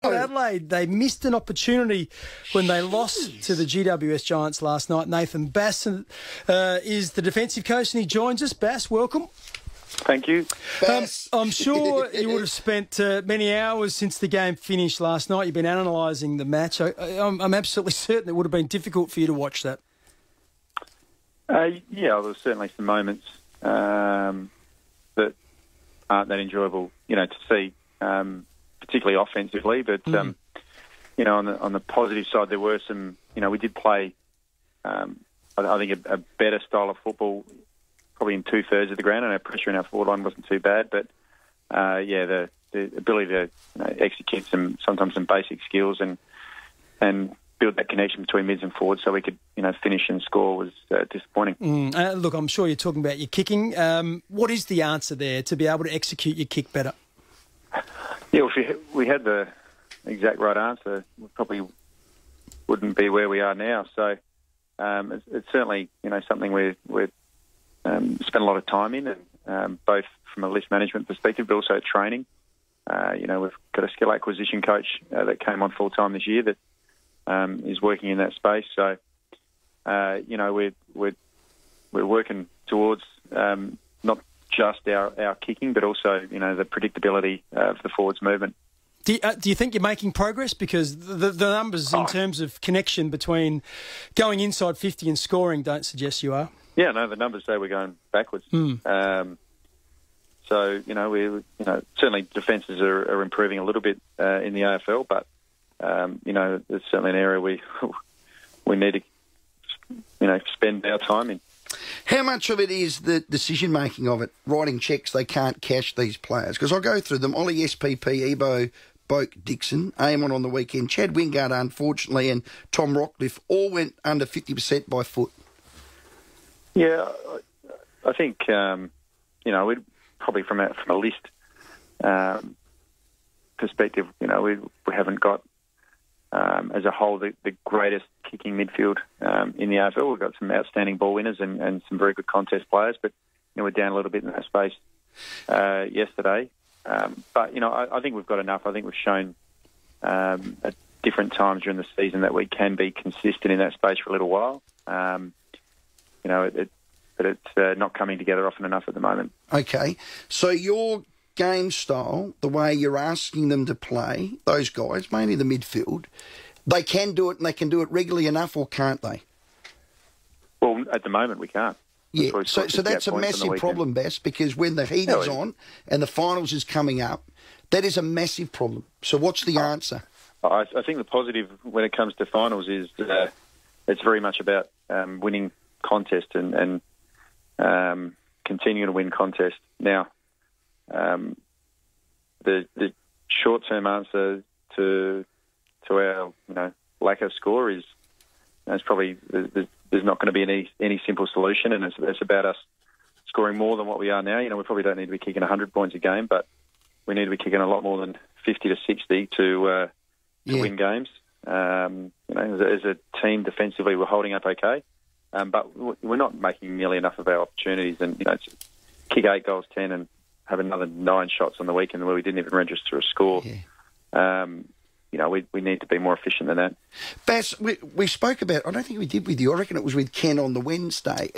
Adelaide, they missed an opportunity when they lost to the GWS Giants last night. Nathan Bassett is the defensive coach and he joins us. Bass, welcome. Thank you. I'm sure you would have spent many hours since the game finished last night. You've been analysing the match. I'm absolutely certain it would have been difficult for you to watch that. Yeah, there were certainly some moments that aren't that enjoyable, to see, particularly offensively. But on the positive side, there were some. We did play, I think, a better style of football, probably in 2/3 of the ground, and our pressure in our forward line wasn't too bad. But the ability to execute sometimes some basic skills and build that connection between mids and forwards so we could finish and score was disappointing. Look, I'm sure you're talking about your kicking. What is the answer there to be able to execute your kick better? Yeah, if we had the exact right answer, we probably wouldn't be where we are now. So it's certainly something we've spent a lot of time in, and both from a list management perspective, but also training. We've got a skill acquisition coach that came on full time this year that is working in that space. So we're working towards not just our kicking, but also the predictability of the forwards movement. Do you think you're making progress? Because the numbers in terms of connection between going inside 50 and scoring don't suggest you are. Yeah, no, the numbers say we're going backwards. So we certainly defences are improving a little bit in the AFL, but there's certainly an area we need to spend our time in. How much of it is the decision-making of it, writing cheques they can't cash, these players? Because I'll go through them. Ollie SPP, Ebo, Boak, Dixon, Amon on the weekend, Chad Wingard, unfortunately, and Tom Rockcliffe all went under 50% by foot. Yeah, I think, we'd probably from a list perspective, we haven't got, as a whole, the greatest kicking midfield in the AFL. We've got some outstanding ball winners and some very good contest players, but we're down a little bit in that space yesterday. But I think we've got enough. I think we've shown at different times during the season that we can be consistent in that space for a little while. But it's not coming together often enough at the moment. Okay, so your game style, the way you're asking them to play, those guys, mainly the midfield, they can do it and they can do it regularly enough, or can't they? Well, at the moment we can't. Yeah, so that's a massive problem, Bass, because when the heat is on and the finals is coming up, that is a massive problem. So what's the answer? I think the positive when it comes to finals is it's very much about winning contest and continuing to win contest. Now, the short-term answer to our lack of score is probably there's not going to be any simple solution, and it's about us scoring more than what we are now. We probably don't need to be kicking 100 points a game, but we need to be kicking a lot more than 50 to 60 to win games. As a team defensively, we're holding up okay, but we're not making nearly enough of our opportunities. And to kick 8 goals, 10, and have another 9 shots on the weekend where we didn't even register a score. Yeah. We need to be more efficient than that. Bass, we spoke about, I don't think we did with you, I reckon it was with Ken on the Wednesday.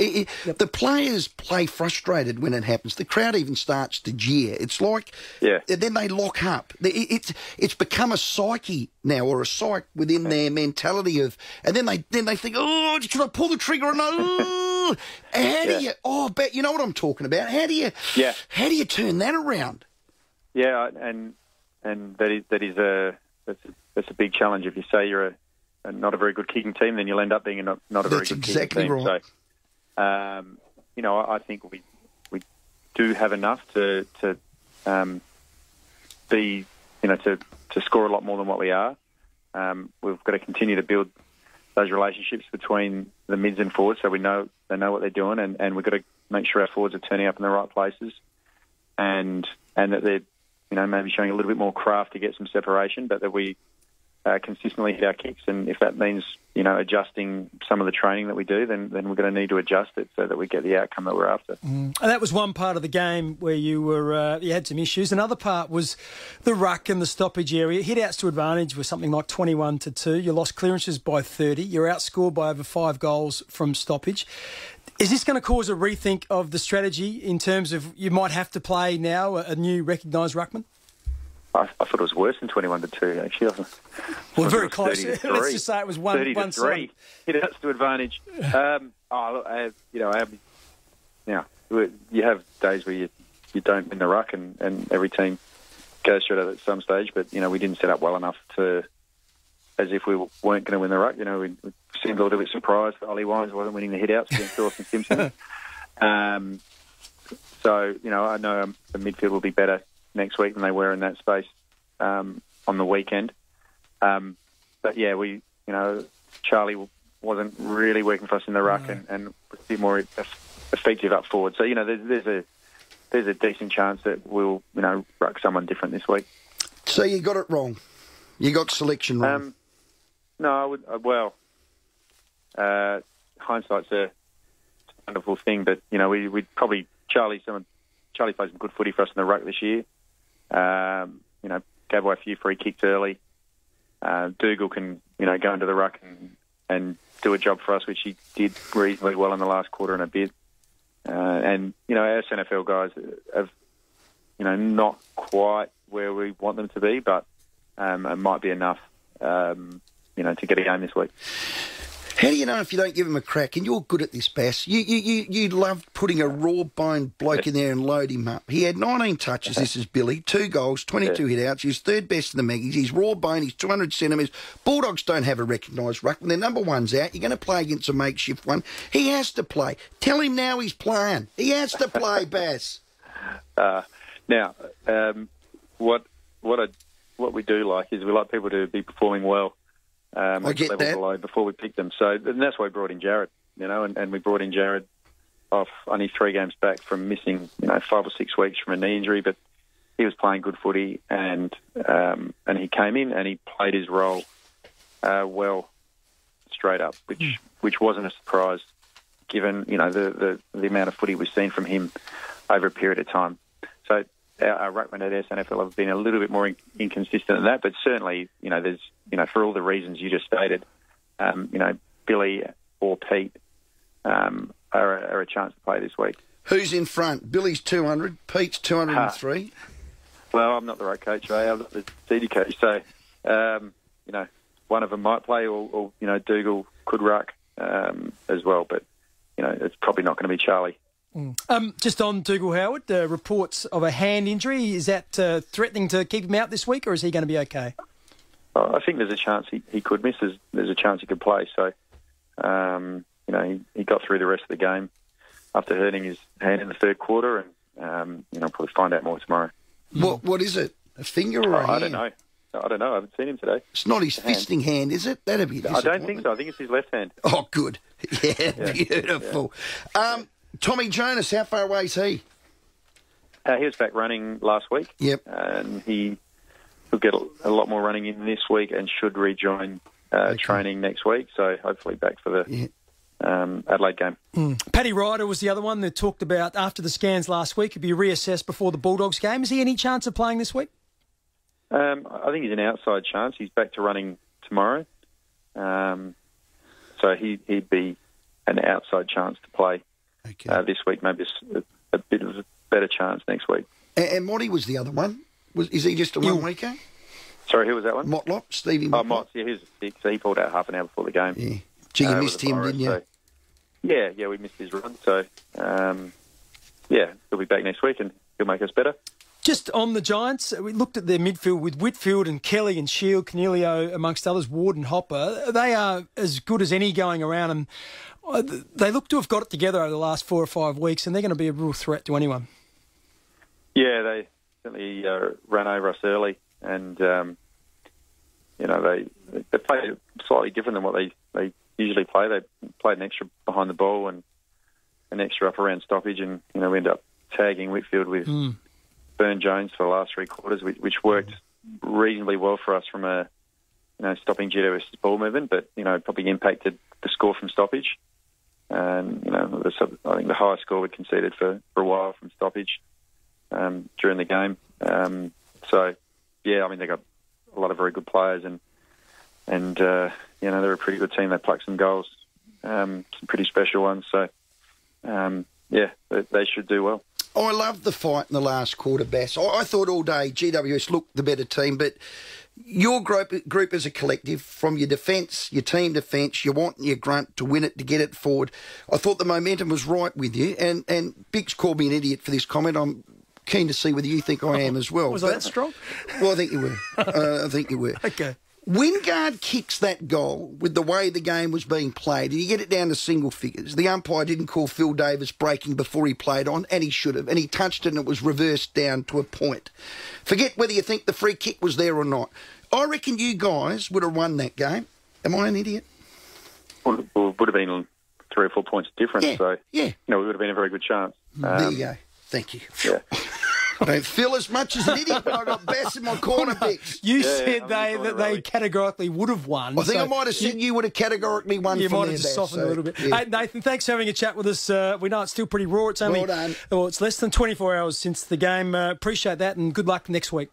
Yep. The players play frustrated when it happens. The crowd even starts to jeer. It's like, then they lock up. It's become a psyche now, or a psyche within their mentality of, and then they think, oh, should I pull the trigger or no? How do you, you know what I'm talking about. How do you turn that around? Yeah, and that's a big challenge. If you say you're not a very good kicking team, then you'll end up being not a very good kicking team. Right. So, I think we do have enough to be, to score a lot more than what we are. We've got to continue to build those relationships between the mids and forwards, so they know what they're doing, and we've got to make sure our forwards are turning up in the right places, and that they're maybe showing a little bit more craft to get some separation, but that we consistently hit our kicks, and if that means adjusting some of the training that we do, then we're going to need to adjust it so that we get the outcome that we're after. And that was one part of the game where you had some issues. Another part was the ruck and the stoppage area. Hit-outs to advantage was something like 21-2. You lost clearances by 30. You're outscored by over 5 goals from stoppage. Is this going to cause a rethink of the strategy in terms of you might have to play now a new recognised ruckman? I thought it was worse than 21-2, actually. Well, very close. Let's just say it was 1-3. Hit-outs to advantage. You have days where you don't win the ruck, and every team goes through it at some stage. But we didn't set up well enough as if we weren't going to win the ruck. We seemed a little bit surprised that Ollie Wines wasn't winning the hit-outs against Dawson Simpson. So I know the midfield will be better next week than they were in that space on the weekend. But yeah, Charlie wasn't really working for us in the ruck and was a bit more effective up forward. So there's a decent chance that we'll ruck someone different this week. So you got it wrong. You got selection wrong. No, hindsight's a wonderful thing, but we'd probably Charlie played some good footy for us in the ruck this year. Gave away a few free kicks early. Dougal can, go into the ruck and do a job for us, which he did reasonably well in the last quarter and a bit. And our SNFL guys have, not quite where we want them to be, but it might be enough, to get a game this week. How do you know if you don't give him a crack? And you're good at this, Bass. You loved putting a raw-boned bloke in there and load him up. He had 19 touches, this is Billy, 2 goals, 22 hit-outs. He's third best in the Maggies. He's raw-boned, he's 200 centimetres. Bulldogs don't have a recognised ruckman. Their number one's out. You're going to play against a makeshift one. He has to play. Tell him now he's playing. He has to play, Bass. What we do like is we like people to be performing well. I get that. Below before we pick them. So and that's why we brought in Jared, and we brought in Jared off only 3 games back from missing, 5 or 6 weeks from a knee injury, but he was playing good footy and he came in and he played his role well straight up, which wasn't a surprise given, the amount of footy we've seen from him over a period of time. So our ruckman at SNFL have been a little bit more inconsistent than that, but certainly, there's, for all the reasons you just stated, Billy or Pete are a chance to play this week. Who's in front? Billy's 200, Pete's 203. Well, I'm not the right coach, Ray. I'm not the CD coach, so one of them might play, or Dougal could ruck as well, but it's probably not going to be Charlie. Just on Dougal Howard, reports of a hand injury. Is that threatening to keep him out this week, or is he going to be okay? I think there's a chance he could miss. There's a chance he could play. So, he got through the rest of the game after hurting his hand in the third quarter, and probably find out more tomorrow. What is it? A finger or a hand? I don't know. I haven't seen him today. It's not his fisting hand, is it? That'd be disappointing. I don't think so. I think it's his left hand. Oh, good. Yeah. Beautiful. Yeah. Tommy Jonas, how far away is he? He was back running last week. Yep. And he will get a lot more running in this week and should rejoin training next week. So hopefully back for the Adelaide game. Paddy Ryder was the other one that talked about after the scans last week. He'd be reassessed before the Bulldogs game. Is he any chance of playing this week? I think he's an outside chance. He's back to running tomorrow. So he'd be an outside chance to play. This week, maybe a bit of a better chance next week. And Motty was the other one. Is he just a one-weeker? Sorry, who was that one? Motlop, Stevie Motlop. Mott, yeah, he was sick, so he pulled out half an hour before the game. Yeah. Gee, you missed him, didn't you? So, yeah, we missed his run. So, he'll be back next week and he'll make us better. Just on the Giants, we looked at their midfield with Whitfield and Kelly and Shield, Cornelio, amongst others, Ward and Hopper. They are as good as any going around, and they look to have got it together over the last 4 or 5 weeks, and they're going to be a real threat to anyone. Yeah, they certainly ran over us early, and they played slightly different than what they usually play. They played an extra behind the ball and an extra up around stoppage, and we ended up tagging Whitfield with Burn Jones for the last 3 quarters, which worked reasonably well for us from a stopping GWS's ball movement, but probably impacted the score from stoppage. And I think the highest score we conceded for a while from stoppage during the game. So yeah, I mean, they got a lot of very good players, and they're a pretty good team. They plucked some goals, some pretty special ones. So yeah, they should do well. I loved the fight in the last quarter, Bass. I thought all day GWS looked the better team, but your group as a collective, from your defence, your team defence, you want your grunt to win it, to get it forward. I thought the momentum was right with you, and Biggs called me an idiot for this comment. I'm keen to see whether you think I am as well. Was I that strong? Well, I think you were. I think you were. Okay. Wingard kicks that goal with the way the game was being played, and you get it down to single figures. The umpire didn't call Phil Davis breaking before he played on, and he should have, and he touched it and it was reversed down to a point. Forget whether you think the free kick was there or not. I reckon you guys would have won that game. Am I an idiot? Well, it would have been 3 or 4 points difference, so we would have been a very good chance. There you go. Thank you. Yeah. I don't feel as much as an idiot, but I got Bass in my corner, Bix. You said they categorically would have won. I think I might have said you would have categorically won. You might have just softened a little bit. Yeah. Hey, Nathan, thanks for having a chat with us. We know it's still pretty raw. It's only well done. Well, it's less than 24 hours since the game. Appreciate that, and good luck next week.